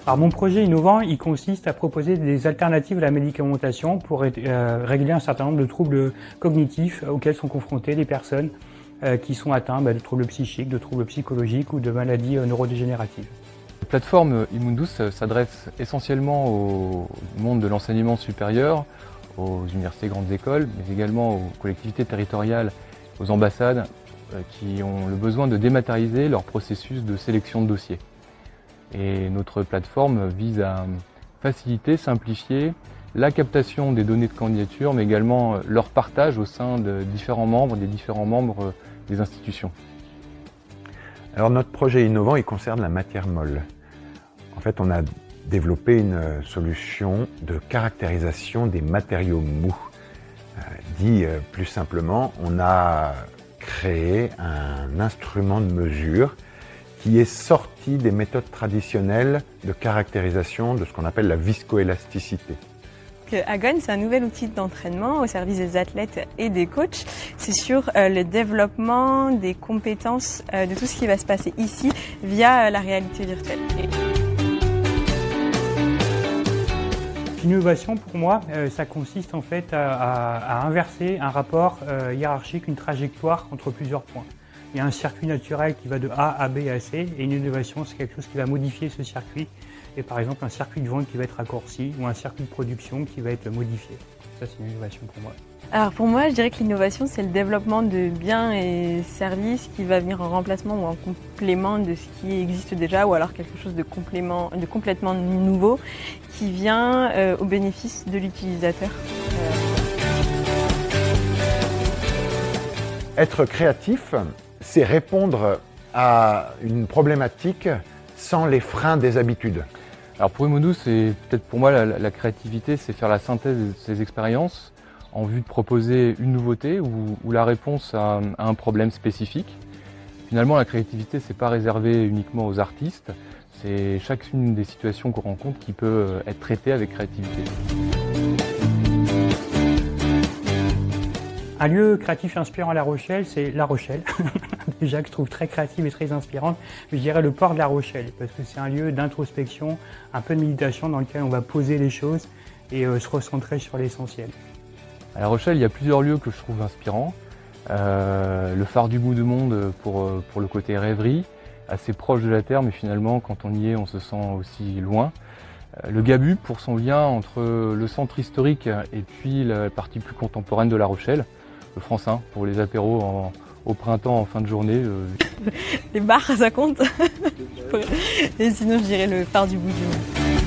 Alors mon projet innovant, il consiste à proposer des alternatives à la médicamentation pour régler un certain nombre de troubles cognitifs auxquels sont confrontées les personnes qui sont atteintes de troubles psychiques, de troubles psychologiques ou de maladies neurodégénératives. La plateforme Immundus s'adresse essentiellement au monde de l'enseignement supérieur, aux universités, grandes écoles, mais également aux collectivités territoriales, aux ambassades qui ont le besoin de dématérialiser leur processus de sélection de dossiers. Et notre plateforme vise à faciliter, simplifier la captation des données de candidature, mais également leur partage au sein des différents membres des institutions. Alors notre projet innovant, il concerne la matière molle. En fait, on a développé une solution de caractérisation des matériaux mous. Dit plus simplement, on a créé un instrument de mesure qui est sorti des méthodes traditionnelles de caractérisation de ce qu'on appelle la viscoélasticité. Agon, c'est un nouvel outil d'entraînement au service des athlètes et des coachs. C'est sur le développement des compétences de tout ce qui va se passer ici via la réalité virtuelle. L'innovation, pour moi, ça consiste en fait à inverser un rapport hiérarchique, une trajectoire entre plusieurs points. Il y a un circuit naturel qui va de A à B à C, et une innovation, c'est quelque chose qui va modifier ce circuit. Et par exemple, un circuit de vente qui va être raccourci ou un circuit de production qui va être modifié. Ça, c'est une innovation pour moi. Alors pour moi, je dirais que l'innovation, c'est le développement de biens et services qui va venir en remplacement ou en complément de ce qui existe déjà, ou alors quelque chose de complètement nouveau qui vient au bénéfice de l'utilisateur. Être créatif, c'est répondre à une problématique sans les freins des habitudes. Alors pour Immundus, c'est peut-être pour moi la créativité, c'est faire la synthèse de ces expériences en vue de proposer une nouveauté ou la réponse à un problème spécifique. Finalement, la créativité, c'est pas réservé uniquement aux artistes, c'est chacune des situations qu'on rencontre qui peut être traitée avec créativité. Un lieu créatif et inspirant à La Rochelle, c'est La Rochelle. Déjà que je trouve très créative et très inspirante, mais je dirais le port de La Rochelle, parce que c'est un lieu d'introspection, un peu de méditation dans lequel on va poser les choses et se recentrer sur l'essentiel. À La Rochelle, il y a plusieurs lieux que je trouve inspirants. Le phare du bout du monde pour le côté rêverie, assez proche de la terre, mais finalement quand on y est, on se sent aussi loin. Le Gabu pour son lien entre le centre historique et puis la partie plus contemporaine de La Rochelle. Le Francin pour les apéros au printemps en fin de journée. Les bars, ça compte. Et sinon, je dirais le phare du bout du monde.